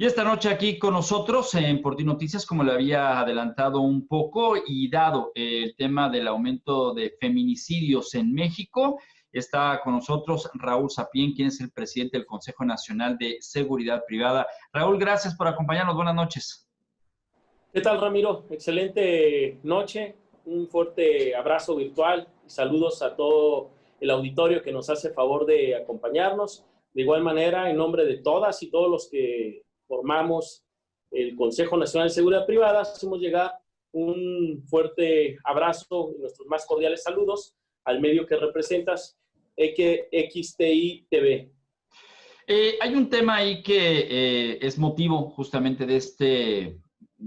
Y esta noche aquí con nosotros en Por Ti Noticias, como le había adelantado un poco, y dado el tema del aumento de feminicidios en México, está con nosotros Raúl Sapien, quien es el presidente del Consejo Nacional de Seguridad Privada. Raúl, gracias por acompañarnos. Buenas noches. ¿Qué tal, Ramiro? Excelente noche. Un fuerte abrazo virtual y saludos a todo el auditorio que nos hace favor de acompañarnos. De igual manera, en nombre de todas y todos los que formamos el Consejo Nacional de Seguridad Privada, hacemos llegar un fuerte abrazo y nuestros más cordiales saludos al medio que representas, XTI TV. Hay un tema ahí que es motivo justamente de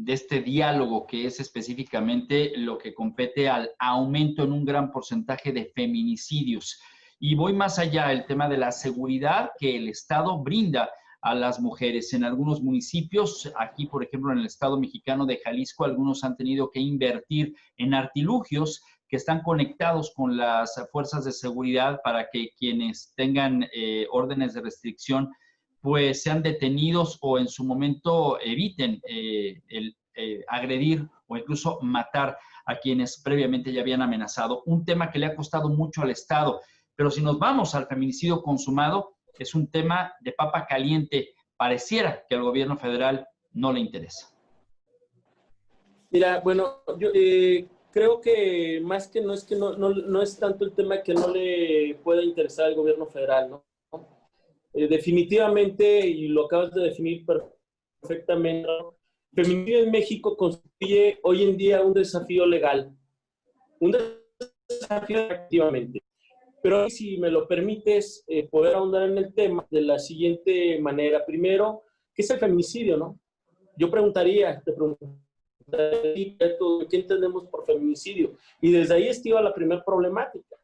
este diálogo, que es específicamente lo que compete al aumento en un gran porcentaje de feminicidios. Y voy más allá, el tema de la seguridad que el Estado brinda a las mujeres. En algunos municipios, aquí por ejemplo en el Estado mexicano de Jalisco, algunos han tenido que invertir en artilugios que están conectados con las fuerzas de seguridad para que quienes tengan órdenes de restricción pues sean detenidos o en su momento eviten agredir o incluso matar a quienes previamente ya habían amenazado. Un tema que le ha costado mucho al Estado. Pero si nos vamos al feminicidio consumado, es un tema de papa caliente. Pareciera que al gobierno federal no le interesa. Mira, bueno, yo creo que más que no es tanto el tema que no le pueda interesar al gobierno federal, ¿no? Definitivamente, y lo acabas de definir perfectamente, el feminicidio en México constituye hoy en día un desafío legal, un desafío activamente. Pero si me lo permites, poder ahondar en el tema de la siguiente manera. Primero, ¿qué es el feminicidio, no? Yo te preguntaría, ¿qué entendemos por feminicidio? Y desde ahí estiva la primera problemática.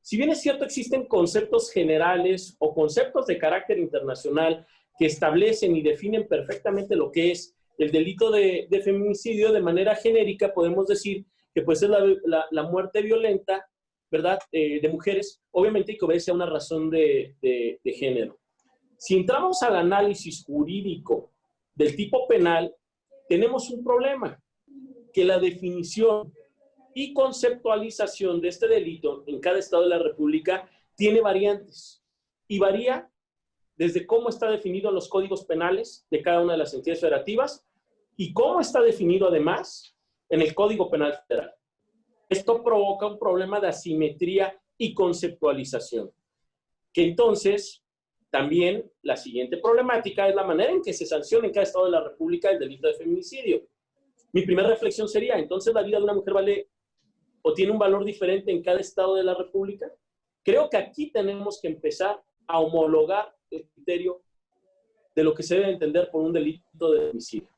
Si bien es cierto, existen conceptos generales o conceptos de carácter internacional que establecen y definen perfectamente lo que es el delito de feminicidio, de manera genérica podemos decir que pues es la muerte violenta, ¿verdad?, de mujeres, obviamente que obedece a una razón de género. Si entramos al análisis jurídico del tipo penal, tenemos un problema, que la definición y conceptualización de este delito en cada estado de la República tiene variantes y varía desde cómo está definido en los códigos penales de cada una de las entidades federativas y cómo está definido además en el Código Penal Federal. Esto provoca un problema de asimetría y conceptualización, que entonces también la siguiente problemática es la manera en que se sanciona en cada estado de la República el delito de feminicidio. Mi primera reflexión sería, entonces la vida de una mujer vale o tiene un valor diferente en cada estado de la República. Creo que aquí tenemos que empezar a homologar el criterio de lo que se debe entender por un delito de feminicidio.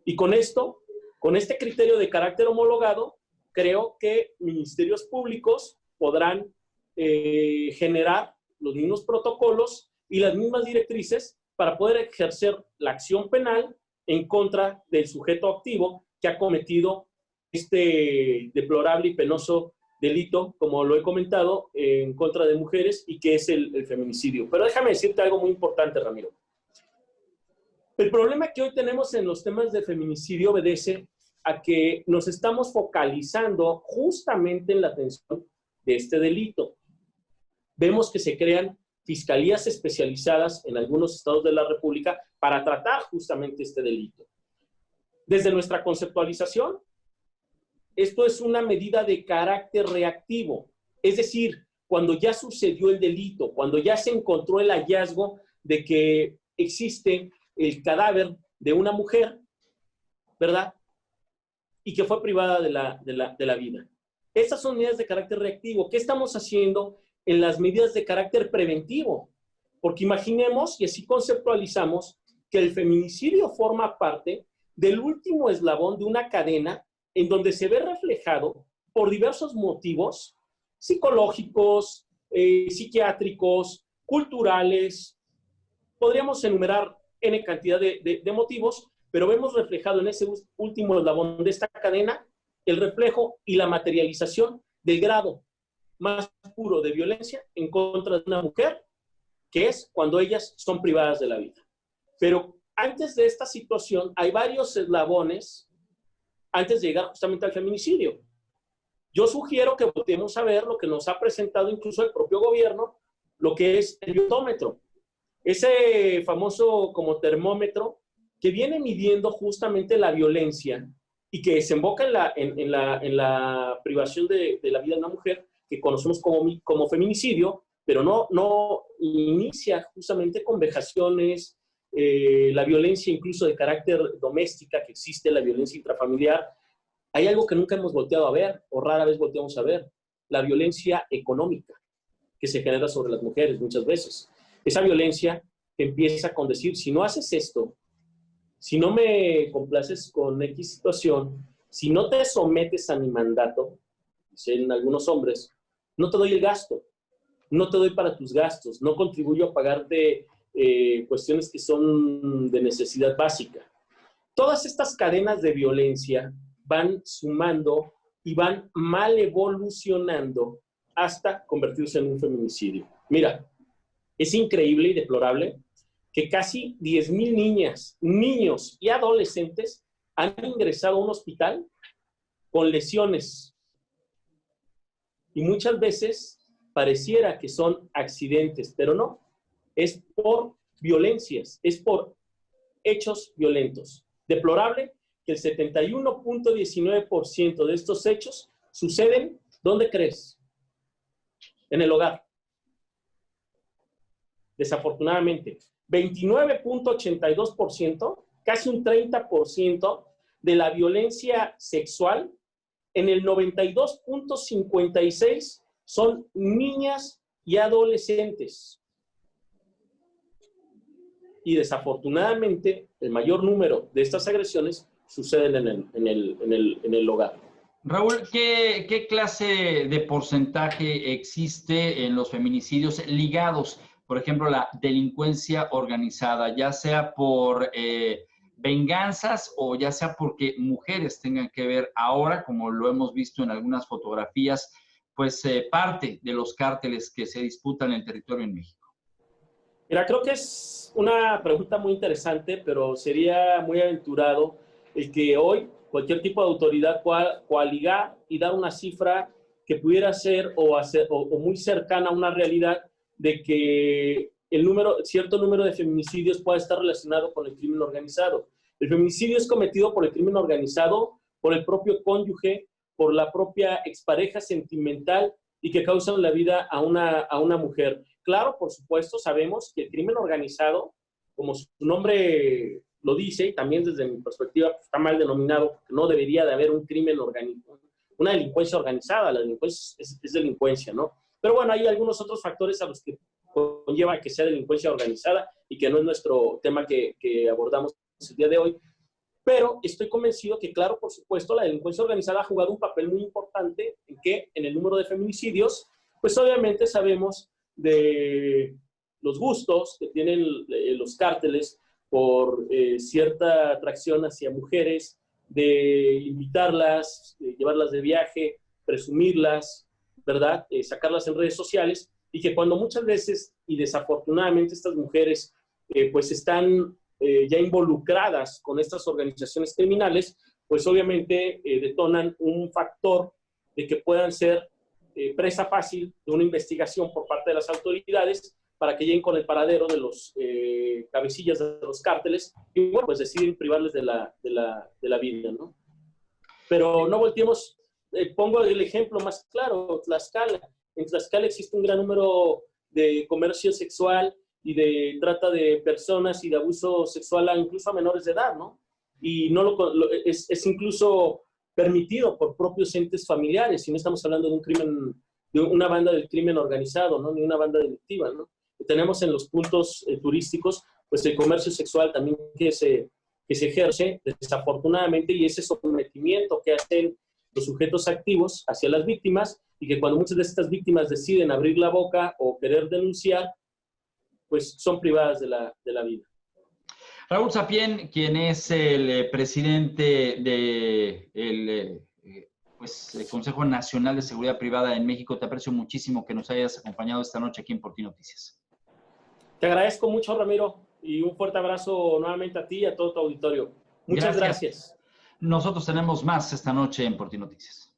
Y con esto, con este criterio de carácter homologado, creo que ministerios públicos podrán generar los mismos protocolos y las mismas directrices para poder ejercer la acción penal en contra del sujeto activo que ha cometido este deplorable y penoso delito, como lo he comentado, en contra de mujeres y que es el feminicidio. Pero déjame decirte algo muy importante, Ramiro. El problema que hoy tenemos en los temas de feminicidio obedece a que nos estamos focalizando justamente en la atención de este delito. Vemos que se crean fiscalías especializadas en algunos estados de la República para tratar justamente este delito. Desde nuestra conceptualización, esto es una medida de carácter reactivo, es decir, cuando ya sucedió el delito, cuando ya se encontró el hallazgo de que existe el cadáver de una mujer, ¿verdad?, y que fue privada de la vida. Estas son medidas de carácter reactivo. ¿Qué estamos haciendo en las medidas de carácter preventivo? Porque imaginemos, y así conceptualizamos, que el feminicidio forma parte del último eslabón de una cadena en donde se ve reflejado por diversos motivos psicológicos, psiquiátricos, culturales. Podríamos enumerar N cantidad de motivos, pero vemos reflejado en ese último eslabón de esta cadena el reflejo y la materialización del grado más puro de violencia en contra de una mujer, que es cuando ellas son privadas de la vida. Pero antes de esta situación hay varios eslabones antes de llegar justamente al feminicidio. Yo sugiero que volteemos a ver lo que nos ha presentado incluso el propio gobierno, lo que es el biotómetro. Ese famoso como termómetro que viene midiendo justamente la violencia y que desemboca en la privación de la vida de una mujer, que conocemos como feminicidio, pero no inicia justamente con vejaciones, la violencia incluso de carácter doméstica que existe, la violencia intrafamiliar. Hay algo que nunca hemos volteado a ver, o rara vez volteamos a ver, la violencia económica que se genera sobre las mujeres muchas veces. Esa violencia que empieza con decir, si no haces esto, si no me complaces con X situación, si no te sometes a mi mandato, dicen algunos hombres, no te doy el gasto, no te doy para tus gastos, no contribuyo a pagarte cuestiones que son de necesidad básica. Todas estas cadenas de violencia van sumando y van mal evolucionando hasta convertirse en un feminicidio. Mira, es increíble y deplorable que casi 10,000 niñas, niños y adolescentes han ingresado a un hospital con lesiones. Y muchas veces pareciera que son accidentes, pero no. Es por violencias, es por hechos violentos. Deplorable que el 71.19% de estos hechos suceden, ¿dónde crees? En el hogar. Desafortunadamente, 29.82%, casi un 30% de la violencia sexual, en el 92.56% son niñas y adolescentes. Y desafortunadamente, el mayor número de estas agresiones suceden en el hogar. Raúl, ¿qué clase de porcentaje existe en los feminicidios ligados, por ejemplo, la delincuencia organizada, ya sea por venganzas o ya sea porque mujeres tengan que ver ahora, como lo hemos visto en algunas fotografías, pues parte de los cárteles que se disputan en el territorio en México? Mira, creo que es una pregunta muy interesante, pero sería muy aventurado el que hoy cualquier tipo de autoridad pueda coaligar y dar una cifra que pudiera ser o muy cercana a una realidad de que cierto número de feminicidios pueda estar relacionado con el crimen organizado. El feminicidio es cometido por el crimen organizado, por el propio cónyuge, por la propia expareja sentimental y que causan la vida a una mujer. Claro, por supuesto, sabemos que el crimen organizado, como su nombre lo dice, y también desde mi perspectiva está mal denominado, porque no debería de haber un crimen organizado, una delincuencia organizada. La delincuencia es delincuencia, ¿no? Pero bueno, hay algunos otros factores a los que conlleva que sea delincuencia organizada y que no es nuestro tema que abordamos el día de hoy. Pero estoy convencido que, claro, por supuesto, la delincuencia organizada ha jugado un papel muy importante en el número de feminicidios. Pues obviamente sabemos de los gustos que tienen los cárteles por cierta atracción hacia mujeres, de invitarlas, de llevarlas de viaje, presumirlas, ¿verdad? Sacarlas en redes sociales, y que cuando muchas veces, y desafortunadamente estas mujeres pues están ya involucradas con estas organizaciones criminales, pues obviamente detonan un factor de que puedan ser presa fácil de una investigación por parte de las autoridades para que lleguen con el paradero de los cabecillas de los cárteles y bueno, pues deciden privarles de la vida, ¿no? Pero no volteemos, pongo el ejemplo más claro, Tlaxcala. En Tlaxcala existe un gran número de comercio sexual y de trata de personas y de abuso sexual incluso a menores de edad, ¿no? Y es incluso permitido por propios entes familiares, y no estamos hablando de un crimen, de una banda del crimen organizado, ¿no? Ni una banda delictiva, ¿no? Tenemos en los puntos turísticos, pues el comercio sexual también que se ejerce desafortunadamente, y ese sometimiento que hacen los sujetos activos hacia las víctimas, y que cuando muchas de estas víctimas deciden abrir la boca o querer denunciar, pues son privadas de la vida. Raúl Sapien, quien es el presidente del Consejo Nacional de Seguridad Privada en México, te aprecio muchísimo que nos hayas acompañado esta noche aquí en Por Ti Noticias. Te agradezco mucho, Ramiro. Y un fuerte abrazo nuevamente a ti y a todo tu auditorio. Muchas gracias. Nosotros tenemos más esta noche en Por Ti Noticias.